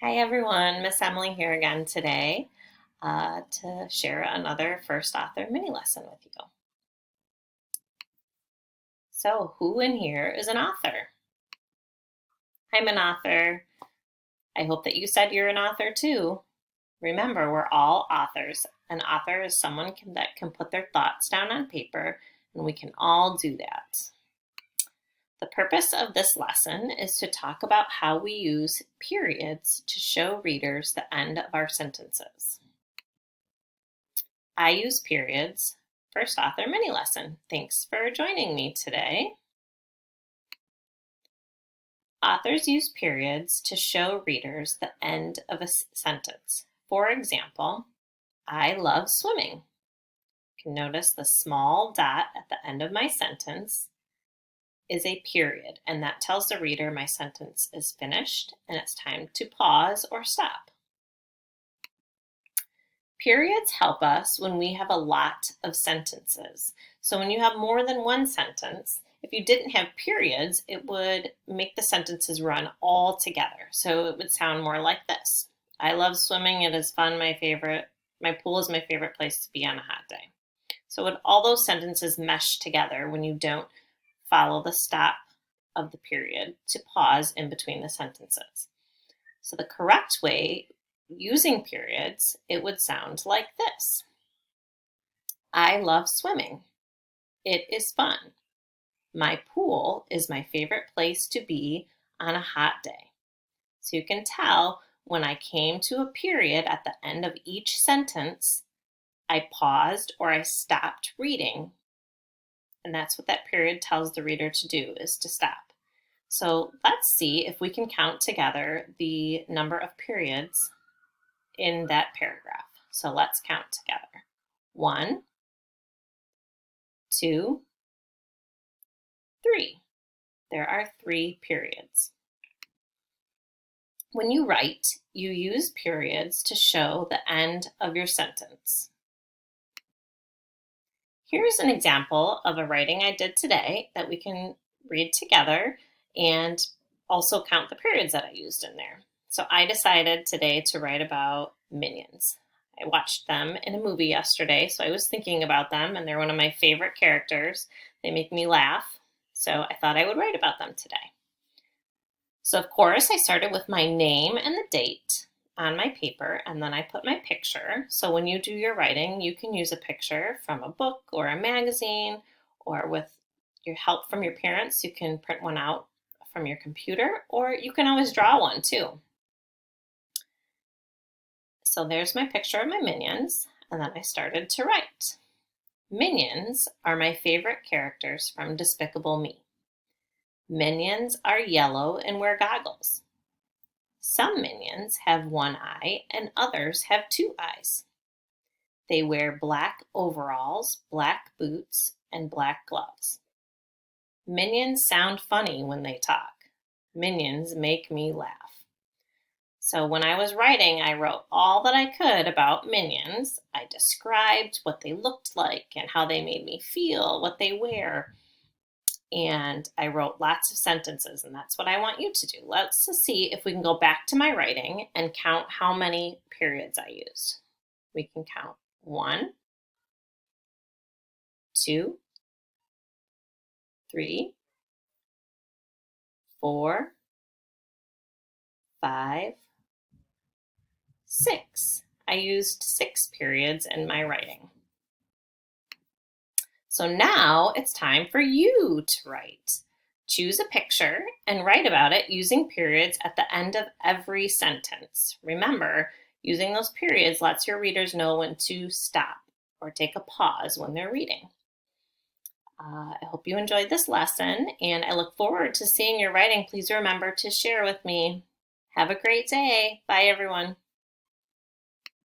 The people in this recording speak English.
Hi everyone, Miss Emily here again today to share another first author mini lesson with you. So, who in here is an author? I'm an author. I hope that you said you're an author too. Remember, we're all authors. An author is someone that can put their thoughts down on paper, and we can all do that. The purpose of this lesson is to talk about how we use periods to show readers the end of our sentences. I use periods. First author mini lesson. Thanks for joining me today. Authors use periods to show readers the end of a sentence. For example, I love swimming. You can notice the small dot at the end of my sentence is a period, and that tells the reader my sentence is finished and it's time to pause or stop. Periods help us when we have a lot of sentences. So when you have more than one sentence, if you didn't have periods, it would make the sentences run all together. So it would sound more like this. I love swimming. It is fun. My pool is my favorite place to be on a hot day. So all those sentences mesh together when you don't follow the stop of the period to pause in between the sentences. So the correct way, using periods, it would sound like this. I love swimming. It is fun. My pool is my favorite place to be on a hot day. So you can tell when I came to a period at the end of each sentence, I paused or I stopped reading. And that's what that period tells the reader to do, is to stop. So let's see if we can count together the number of periods in that paragraph. So let's count together. 1, 2, 3. There are 3 periods. When you write, you use periods to show the end of your sentence. Here's an example of a writing I did today that we can read together and also count the periods that I used in there. So I decided today to write about Minions. I watched them in a movie yesterday, so I was thinking about them, and they're one of my favorite characters. They make me laugh, so I thought I would write about them today. So of course, I started with my name and the date on my paper, and then I put my picture. So when you do your writing, you can use a picture from a book or a magazine, or with your help from your parents, you can print one out from your computer, or you can always draw one too. So there's my picture of my minions, and then I started to write. Minions are my favorite characters from Despicable Me. Minions are yellow and wear goggles. Some minions have one eye and others have 2 eyes. They wear black overalls, black boots, and black gloves. Minions sound funny when they talk. Minions make me laugh. So when I was writing, I wrote all that I could about minions. I described what they looked like and how they made me feel, what they wear. And I wrote lots of sentences, and that's what I want you to do. Let's see if we can go back to my writing and count how many periods I used. We can count 1, 2, 3, 4, 5, 6. I used 6 periods in my writing. So now it's time for you to write. Choose a picture and write about it using periods at the end of every sentence. Remember, using those periods lets your readers know when to stop or take a pause when they're reading. I hope you enjoyed this lesson, and I look forward to seeing your writing. Please remember to share with me. Have a great day. Bye, everyone.